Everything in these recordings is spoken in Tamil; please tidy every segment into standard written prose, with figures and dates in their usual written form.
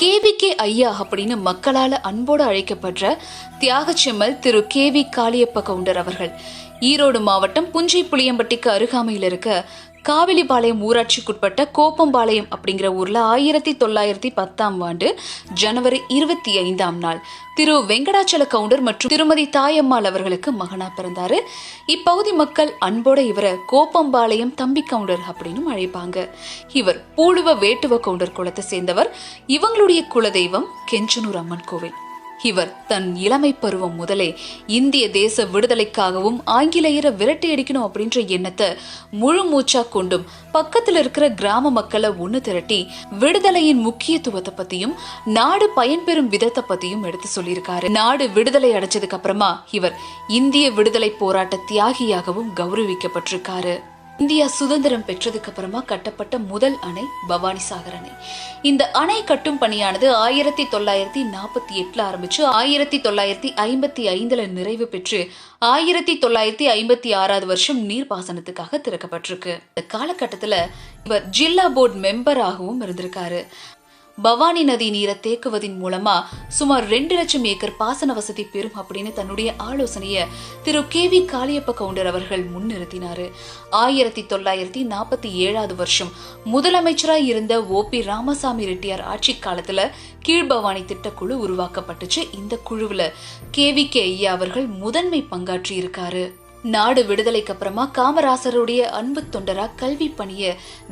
கேவிகே ஐயா அப்படின்னு மக்களால் அன்போடு அழைக்கப்படுற தியாகச்செம்மல் திரு கேவி காளியப்ப கவுண்டர் அவர்கள் ஈரோடு மாவட்டம் புஞ்சை புளியம்பட்டிக்கு அருகாமையில் இருக்க காவிலிபாளையம் ஊராட்சிக்குட்பட்ட கோப்பம்பாளையம் அப்படிங்கிற ஊர்ல 1910 ஜனவரி 25 திரு வெங்கடாச்சல கவுண்டர் மற்றும் திருமதி தாயம்மாள் அவர்களுக்கு மகனா பிறந்தாரு. இப்பகுதி மக்கள் அன்போட இவரை கோப்பம்பாளையம் தம்பி கவுண்டர் அப்படின்னு அழைப்பாங்க. இவர் பூளுவ வேட்டுவ கவுண்டர் குலத்தை சேர்ந்தவர். இவங்களுடைய குலதெய்வம் கெஞ்சனூர் அம்மன் கோவில். இவர் தன் இளமை பருவம் முதலே இந்திய தேச விடுதலைக்காகவும் ஆங்கிலேயரை விரட்டி அடிக்கணும் அப்படின்ற எண்ணத்தை முழு மூச்சா கொண்டும் பக்கத்துல இருக்கிற கிராம மக்களை ஒண்ணு திரட்டி விடுதலையின் முக்கியத்துவத்தை பத்தியும் நாடு பயன்பெறும் விதத்தை பத்தியும் எடுத்து சொல்லியிருக்காரு. நாடு விடுதலை அடைச்சதுக்கு அப்புறமா இவர் இந்திய விடுதலை போராட்ட தியாகியாகவும் கௌரவிக்கப்பட்டிருக்காரு. இந்தியா சுதந்திரம் பெற்றதுக்கு அப்புறமா கட்டப்பட்ட முதல் அணை பவானிசாகர் அணை. இந்த அணை கட்டும் பணியானது 1948 ஆரம்பிச்சு 1955 நிறைவு பெற்று 1956 நீர்ப்பாசனத்துக்காக திறக்கப்பட்டிருக்கு. இந்த காலகட்டத்துல இவர் ஜில்லா போர்டு மெம்பராகவும் இருந்திருக்காரு. பவானி நதி நீரை தேக்குவதன் மூலமா சுமார் 2 லட்சம் ஏக்கர் பாசன வசதி பெறும் அப்படின்னு தன்னுடைய ஆலோசனைய திரு கேவி காளியப்ப கவுண்டர் அவர்கள் முன்னிறுத்தினாரு. 1947 முதலமைச்சராய் இருந்த ஓபி ராமசாமி ரெட்டியார் ஆட்சி காலத்துல கீழ்பவானி திட்டக்குழு உருவாக்கப்பட்டுச்சு. இந்த குழுவுல கேவிகே ஐயா அவர்கள் முதன்மை பங்காற்றி இருக்காரு. நாடு விடுதலைக்கு அப்புறமா காமராசருடைய அன்பு தொண்டரா கல்வி பணிய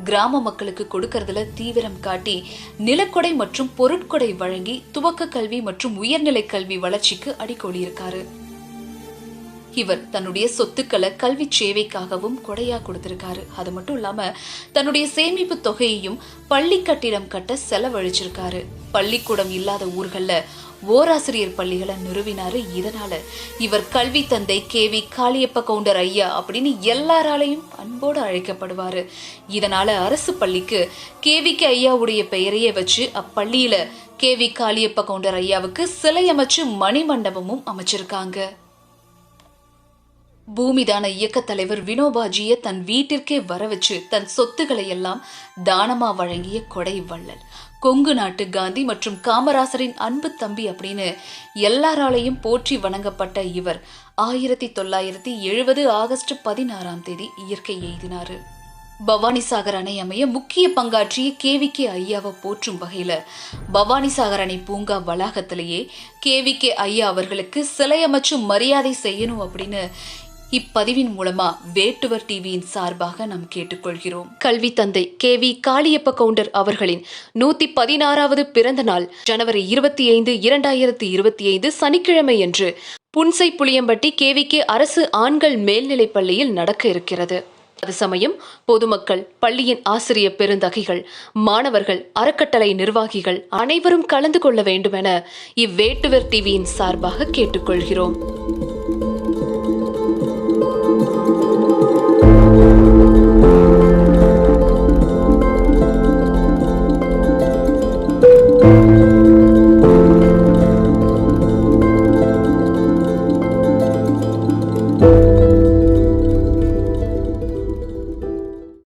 கிராம மக்களுக்கு கொடுக்கறதுல தீவிரம் காட்டி நிலக்கொடை மற்றும் பொருட்கொடை வழங்கி துவக்க கல்வி மற்றும் உயர்நிலை கல்வி வளர்ச்சிக்கு அடிக்கோலி இருக்காரு. இவர் தன்னுடைய சொத்துக்களை கல்வி சேவைக்காகவும் கொடையா கொடுத்திருக்காரு. அது மட்டும் இல்லாம தன்னுடைய சேமிப்பு தொகையையும் பள்ளி கட்டிடம் கட்ட செலவழிச்சிருக்காரு. பள்ளிக்கூடம் இல்லாத ஊர்கள்ல ஓராசிரியர் பள்ளிகளை நிறுவினாரு. இதனால இவர் கல்வி தந்தை கேவி காளியப்ப கவுண்டர் ஐயா அப்படின்னு எல்லாராலையும் அன்போடு அழைக்கப்படுவாரு. இதனால அரசு பள்ளிக்கு கேவிக்கு ஐயாவுடைய பெயரையே வச்சு அப்பள்ளியில கேவி காளியப்ப கவுண்டர் ஐயாவுக்கு சிலை அமைச்சு மணிமண்டபமும் அமைச்சிருக்காங்க. பூமிதான இயக்க தலைவர் வினோபாஜியை தன் வீட்டிற்கே வர வச்சு தன் சொத்துக்களை எல்லாம் தானமா வழங்கிய கொடை வள்ளல், கொங்கு நாட்டு காந்தி மற்றும் காமராசரின் அன்பு தம்பி அப்படின்னு எல்லாராலையும் போற்றி வணங்கப்பட்ட இவர் 1970 ஆகஸ்ட் 16 இயற்கை எய்தினாரு. பவானிசாகர் அணை அமைய முக்கிய பங்காற்றிய கேவிகே ஐயாவை போற்றும் வகையில பவானிசாகர் அணை பூங்கா வளாகத்திலேயே கேவிகே ஐயா அவர்களுக்கு சிலை அமைச்சு மரியாதை செய்யணும் அப்படின்னு இப்பதிவின் மூலமா வேட்டுவர் டிவியின் சார்பாக நாம் கேட்டுக்கொள்கிறோம். கல்வி தந்தை கேவி காளியப்ப கவுண்டர் அவர்களின் 116வது பிறந்த நாள் ஜனவரி 25, 2025 சனிக்கிழமை அன்று புன்சை புளியம்பட்டி கேவிகே அரசு ஆண்கள் மேல்நிலைப் பள்ளியில் நடக்க இருக்கிறது. அது சமயம் பொதுமக்கள், பள்ளியின் ஆசிரியர் பெருந்தகைகள், மாணவர்கள், அறக்கட்டளை நிர்வாகிகள் அனைவரும் கலந்து கொள்ள வேண்டும் என இவ்வேட்டுவர் டிவியின் சார்பாக கேட்டுக்கொள்கிறோம்.